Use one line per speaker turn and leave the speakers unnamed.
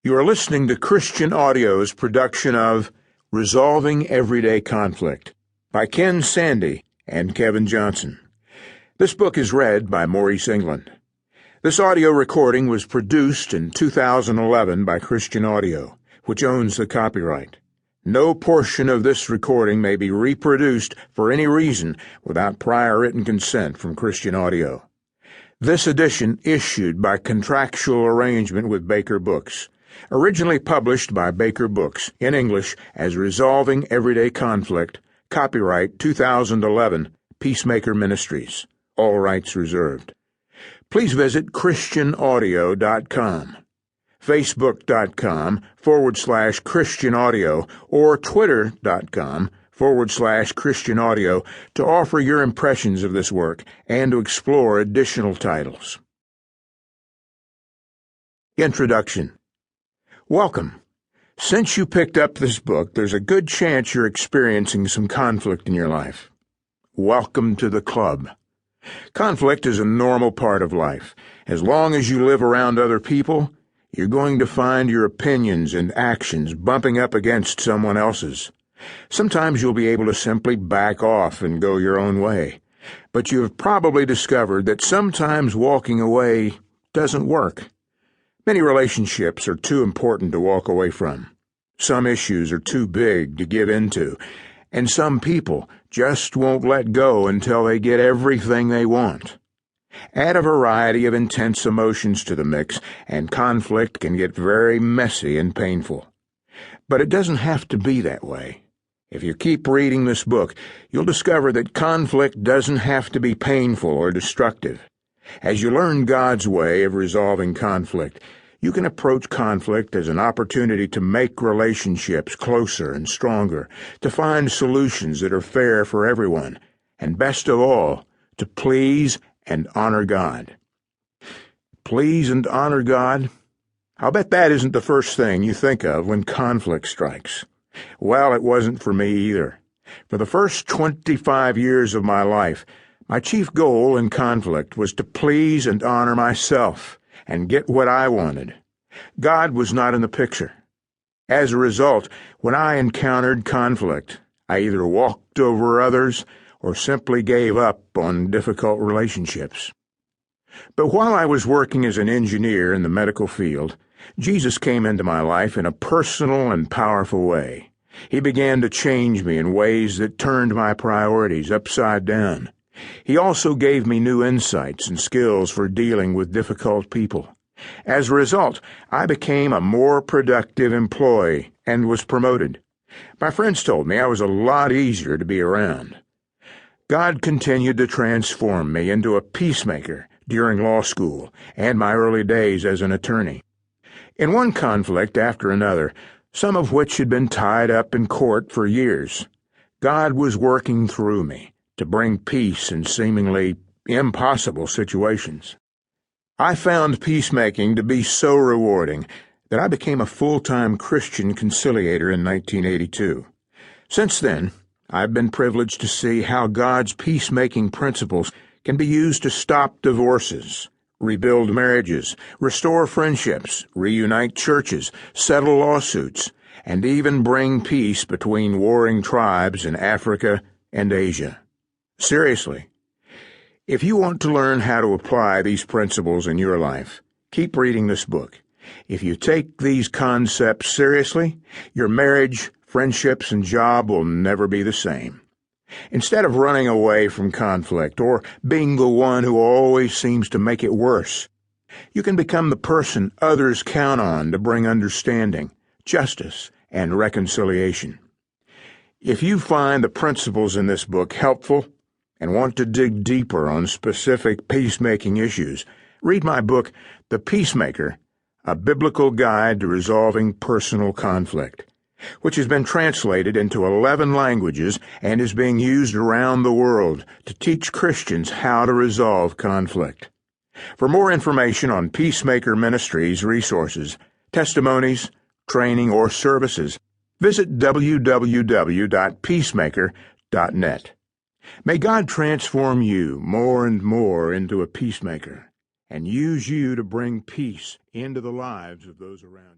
You are listening to Christian Audio's production of Resolving Everyday Conflict by Ken Sande and Kevin Johnson. This book is read by Maurice England. This audio recording was produced in 2011 by Christian Audio, which owns the copyright. No portion of this recording may be reproduced for any reason without prior written consent from Christian Audio. This edition issued by contractual arrangement with Baker Books. Originally published by Baker Books in English as Resolving Everyday Conflict, copyright 2011, Peacemaker Ministries. All rights reserved. Please visit ChristianAudio.com, Facebook.com/Christian Audio, or Twitter.com/Christian Audio to offer your impressions of this work and to explore additional titles. Introduction. Welcome. Since you picked up this book, there's a good chance you're experiencing some conflict in your life. Welcome to the club. Conflict is a normal part of life. As long as you live around other people, you're going to find your opinions and actions bumping up against someone else's. Sometimes you'll be able to simply back off and go your own way. But you have probably discovered that sometimes walking away doesn't work. Many relationships are too important to walk away from. Some issues are too big to give into, and some people just won't let go until they get everything they want. Add a variety of intense emotions to the mix, and conflict can get very messy and painful. But it doesn't have to be that way. If you keep reading this book, you'll discover that conflict doesn't have to be painful or destructive. As you learn God's way of resolving conflict, you can approach conflict as an opportunity to make relationships closer and stronger, to find solutions that are fair for everyone, and best of all, to please and honor God. Please and honor God? I'll bet that isn't the first thing you think of when conflict strikes. Well, it wasn't for me either. For the first 25 years of my life, my chief goal in conflict was to please and honor myself and get what I wanted. God was not in the picture. As a result, when I encountered conflict, I either walked over others or simply gave up on difficult relationships. But while I was working as an engineer in the medical field, Jesus came into my life in a personal and powerful way. He began to change me in ways that turned my priorities upside down. He also gave me new insights and skills for dealing with difficult people. As a result, I became a more productive employee and was promoted. My friends told me I was a lot easier to be around. God continued to transform me into a peacemaker during law school and my early days as an attorney. In one conflict after another, some of which had been tied up in court for years, God was working through me to bring peace in seemingly impossible situations. I found peacemaking to be so rewarding that I became a full-time Christian conciliator in 1982. Since then, I've been privileged to see how God's peacemaking principles can be used to stop divorces, rebuild marriages, restore friendships, reunite churches, settle lawsuits, and even bring peace between warring tribes in Africa and Asia. Seriously, if you want to learn how to apply these principles in your life, keep reading this book. If you take these concepts seriously, your marriage, friendships, and job will never be the same. Instead of running away from conflict or being the one who always seems to make it worse, you can become the person others count on to bring understanding, justice, and reconciliation. If you find the principles in this book helpful and want to dig deeper on specific peacemaking issues, read my book, The Peacemaker, A Biblical Guide to Resolving Personal Conflict, which has been translated into 11 languages and is being used around the world to teach Christians how to resolve conflict. For more information on Peacemaker Ministries resources, testimonies, training, or services, visit www.peacemaker.net. May God transform you more and more into a peacemaker and use you to bring peace into the lives of those around you.